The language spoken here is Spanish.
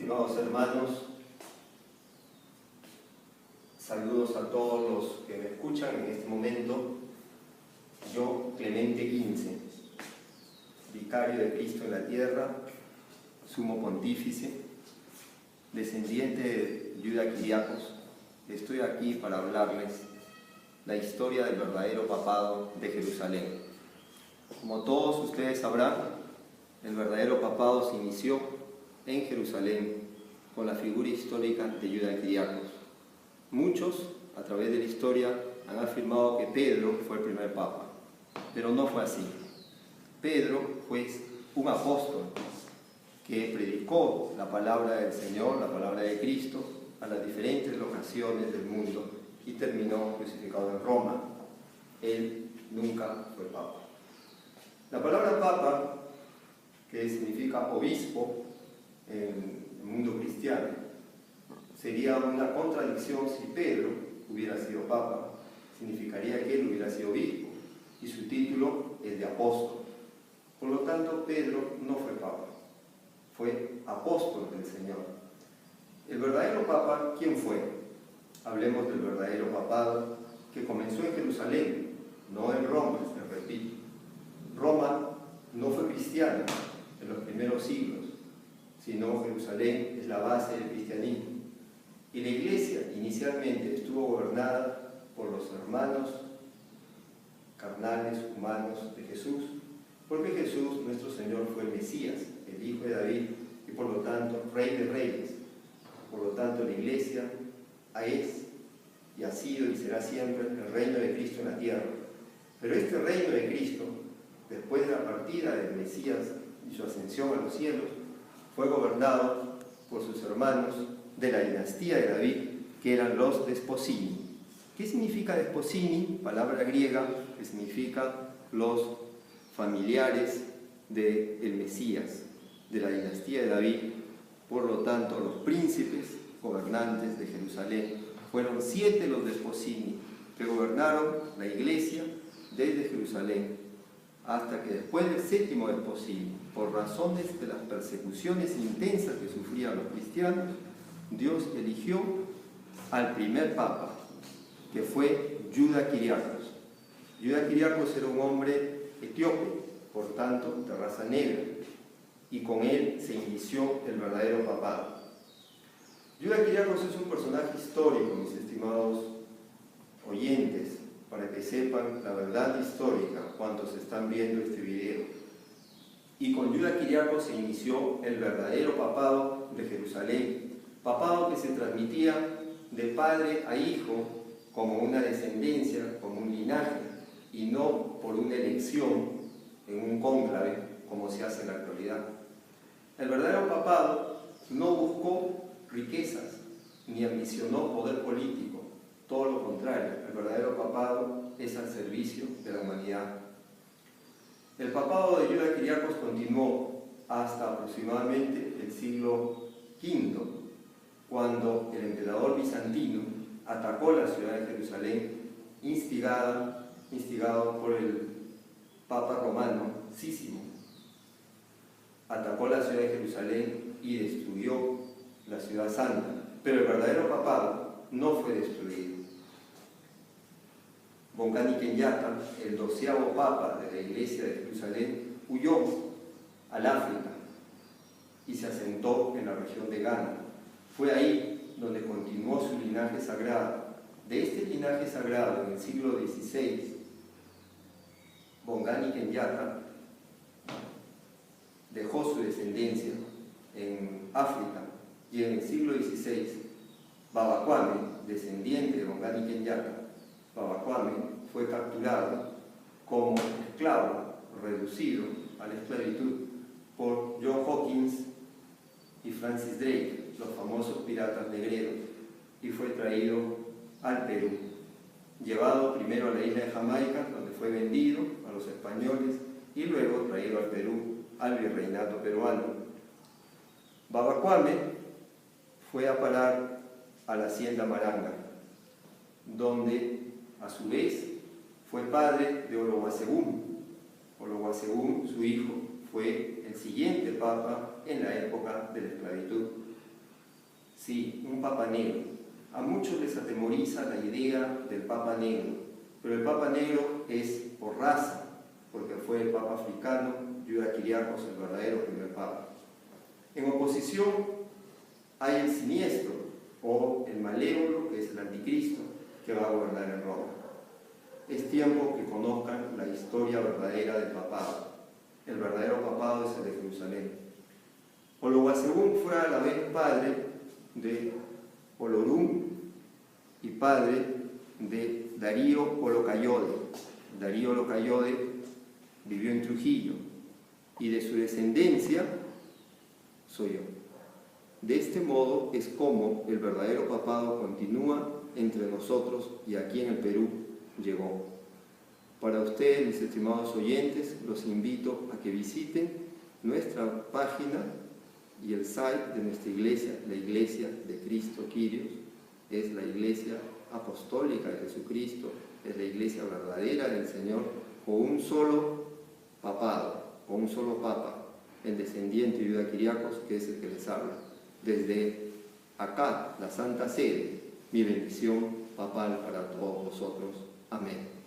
estimados hermanos, saludos a todos los que me escuchan en este momento. Yo, Clemente XV, vicario de Cristo en la tierra, sumo pontífice, descendiente de Yuda Kiriakos, estoy aquí para hablarles la historia del verdadero papado de Jerusalén. Como todos ustedes sabrán, el verdadero papado se inició en Jerusalén con la figura histórica de Yuda Kiriakos. Muchos, a través de la historia, han afirmado que Pedro fue el primer papa, pero no fue así. Pedro fue un apóstol que predicó la palabra del Señor, la palabra de Cristo, a las diferentes locaciones del mundo y terminó crucificado en Roma. Él nunca fue papa. La palabra papa, que significa obispo en el mundo cristiano, sería una contradicción si Pedro hubiera sido papa. Significaría que él hubiera sido obispo y su título es de apóstol. Por lo tanto, Pedro no fue papa, fue apóstol del Señor. El verdadero papa, ¿quién fue? Hablemos del verdadero papado que comenzó en Jerusalén, no en Roma, les repito. Roma no fue cristiana en los primeros siglos, sino Jerusalén es la base del cristianismo. Y la iglesia inicialmente estuvo gobernada por los hermanos carnales, humanos de Jesús, porque Jesús, nuestro Señor, fue el Mesías, el Hijo de David, y por lo tanto, Rey de Reyes. Por lo tanto, la iglesia es y ha sido y será siempre el reino de Cristo en la tierra. Pero este reino de Cristo, después de la partida del Mesías y su ascensión a los cielos, fue gobernado por sus hermanos de la dinastía de David, que eran los Desposini. ¿Qué significa Desposini? Palabra griega que significa los familiares del Mesías, de la dinastía de David. Por lo tanto, los príncipes gobernantes de Jerusalén fueron 7 los Desposini, que gobernaron la iglesia desde Jerusalén, hasta que después del 7º Desposini, por razones de las persecuciones intensas que sufrían los cristianos, Dios eligió al primer papa, que fue Yuda Kiriakos. Yuda Kiriakos era un hombre etíope, por tanto de raza negra, y con él se inició el verdadero papado. Yuda Kiriakos es un personaje histórico, mis estimados oyentes, para que sepan la verdad histórica cuantos están viendo este video. Y con Yuda Kiriakos se inició el verdadero papado de Jerusalén, papado que se transmitía de padre a hijo como una descendencia, como un linaje, y no por una elección en un cónclave como se hace en la actualidad. El verdadero papado no buscó riquezas ni ambicionó poder político, todo lo contrario, el verdadero papado es al servicio de la humanidad. El papado de Yuda Kiriakos continuó hasta aproximadamente el siglo V, cuando el emperador bizantino atacó la ciudad de Jerusalén, instigado por el Papa romano Cícimo. Atacó la ciudad de Jerusalén y destruyó la ciudad santa, pero el verdadero papado no fue destruido. Bongani Kenyatta, el 12º papa de la iglesia de Jerusalén, huyó al África y se asentó en la región de Ghana. Fue ahí donde continuó su linaje sagrado. De este linaje sagrado, en el siglo XVI, Bongani Kenyatta dejó su descendencia en África, y en el siglo XVI, Baba Kwame, descendiente de Bongani Kenyatta, Baba Kwame fue capturado como esclavo, reducido a la esclavitud por John Hawkins y Francis Drake, los famosos piratas negreros, y fue traído al Perú, llevado primero a la isla de Jamaica, donde fue vendido a los españoles, y luego traído al Perú, al virreinato peruano. Baba Kwame fue a parar a la hacienda Maranga, donde a su vez fue padre de Olowasegun. Olowasegun, su hijo, fue el siguiente papa en la época de la esclavitud. Sí, un Papa negro. A muchos les atemoriza la idea del Papa negro, pero el Papa negro es por raza, porque fue el Papa africano, Yuda Kyriakos, el verdadero primer Papa. En oposición hay el siniestro, o el malévolo, que es el anticristo, que va a gobernar en Roma. Es tiempo que conozcan la historia verdadera del papado. El verdadero papado es el de Jerusalén. Oluwasegun fue a la vez padre de Olorum y padre de Darío Olocayode. Darío Olocayode vivió en Trujillo y de su descendencia soy yo. De este modo es como el verdadero papado continúa entre nosotros y aquí en el Perú llegó. Para ustedes, mis estimados oyentes, los invito a que visiten nuestra página y el site de nuestra iglesia, la Iglesia de Cristo Kyrios. Es la Iglesia Apostólica de Jesucristo, es la Iglesia verdadera del Señor, con un solo papado, con un solo papa, el descendiente de Yuda Kyriakos, que es el que les habla. Desde acá, la Santa Sede, mi bendición papal para todos vosotros. Amén.